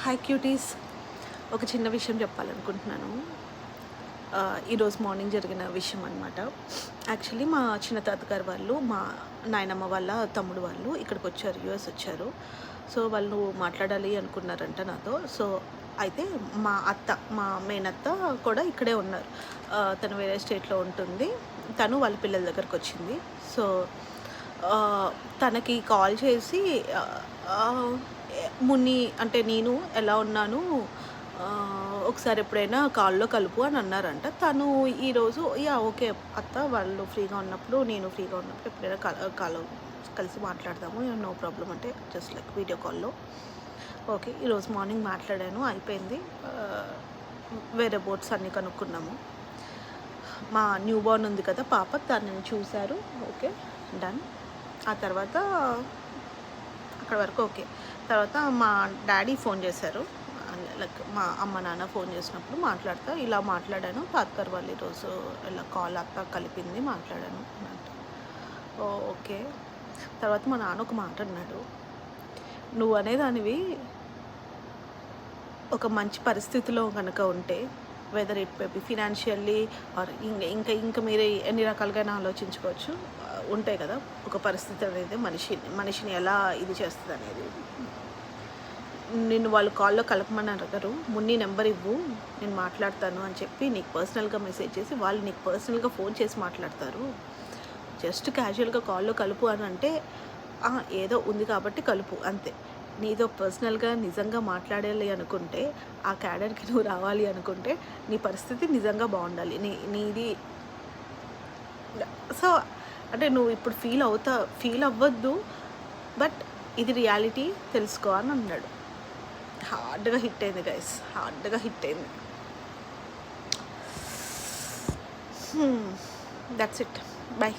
Hi cuties, ఒక చిన్న విషయం చెప్పాలనుకుంటున్నాను. ఈరోజు మార్నింగ్ జరిగిన విషయం అనమాట. యాక్చువల్లీ మా చిన్న తాతగారు వాళ్ళు, మా నాయనమ్మ వాళ్ళ తమ్ముడు వాళ్ళు ఇక్కడికి వచ్చారు, యూఎస్ వచ్చారు. సో వాళ్ళు మాట్లాడాలి అనుకున్నారంట నాతో. సో అయితే మా మేనత్త కూడా ఇక్కడే ఉన్నారు. తను వేరే స్టేట్లో ఉంటుంది. తను వాళ్ళ పిల్లల దగ్గరకు వచ్చింది. సో తనకి కాల్ చేసి మున్ని అంటే నేను ఎలా ఉన్నాను, ఒకసారి ఎప్పుడైనా కాల్‌లో కలుపు అని అన్నారంట. తను ఈరోజు ఓకే అత్త, వాళ్ళు ఫ్రీగా ఉన్నప్పుడు, నేను ఫ్రీగా ఉన్నప్పుడు ఎప్పుడైనా కలిసి మాట్లాడదాము, నో ప్రాబ్లమ్ అంటే జస్ట్ లైక్ వీడియో కాల్‌లో. ఓకే, ఈరోజు మార్నింగ్ మాట్లాడాను, అయిపోయింది. వేరే బోట్స్ అన్నీ కనుక్కున్నాము. మా న్యూ బోర్న్ ఉంది కదా పాప, తనని చూశారు. Okay, done. ఆ తర్వాత అక్కడ వరకు ఓకే. తర్వాత మా డాడీ ఫోన్ చేశారు. లైక్ మా అమ్మ నాన్న ఫోన్ చేసినప్పుడు ఇలా మాట్లాడాను, తాతగారు వాళ్ళు ఈరోజు ఇలా కాల్ అత్త కలిపింది, మాట్లాడాను అన్నట్టు. ఓకే. తర్వాత మా నాన్న ఒక మాట అన్నాడు, నువ్వు అనేదానివి ఒక మంచి పరిస్థితిలో కనుక ఉంటే, whether it may be financially or ఇంకా మీరు ఎన్ని రకాలుగా ఆలోచించుకోవచ్చు. ఉంటాయి కదా ఒక పరిస్థితి అనేది మనిషిని ఎలా ఇది చేస్తుంది అనేది. నిన్ను వాళ్ళు కాల్లో కలపమని అడగరు, మున్ని నెంబర్ ఇవ్వు, నేను మాట్లాడతాను అని చెప్పి నీకు పర్సనల్గా మెసేజ్ చేసి వాళ్ళు నీకు పర్సనల్గా ఫోన్ చేసి మాట్లాడతారు. జస్ట్ క్యాజువల్గా కాల్లో కలుపు అని అంటే ఏదో ఉంది కాబట్టి కలుపు అంతే. నీతో పర్సనల్గా నిజంగా మాట్లాడాలి అనుకుంటే, ఆ క్యాడర్కి నువ్వు రావాలి అనుకుంటే, నీ పరిస్థితి నిజంగా బాగుండాలి. నీది సో అంటే నువ్వు ఇప్పుడు ఫీల్ అవ్వద్దు, బట్ ఇది రియాలిటీ తెలుసుకో అని అన్నాడు. హార్డ్గా హిట్ అయింది గైస్, హార్డ్గా హిట్ అయింది. That's it, by.